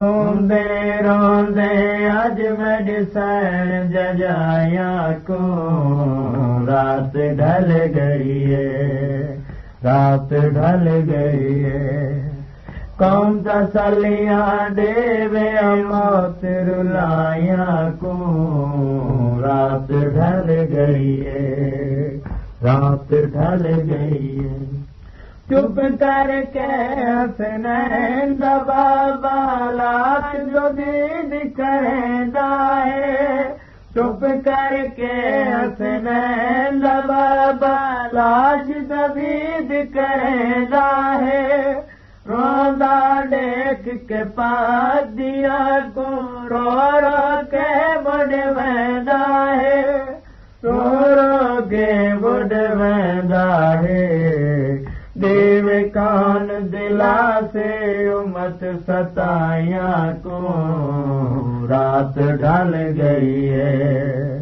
रोंदे रोंदे अज मैं ॾिसण जजाया को रात ढल गई है, रात ढल गई है। कौन तसलियां देवे मौत रुलाया को रात ढल गई है, रात ढल गई है। चुप करके हसनैन बाबा लाश जो दीद करेंदा है, चुप करके हसनैन बाबा लाश जो दीद करेंदा है। रोंदा देख के पादिया को रो रो के बुढ़ वेंदा है, रो रो के बुढ़ वेंदा है। देव कान दिला से उमत सताया को रात ढल गई है।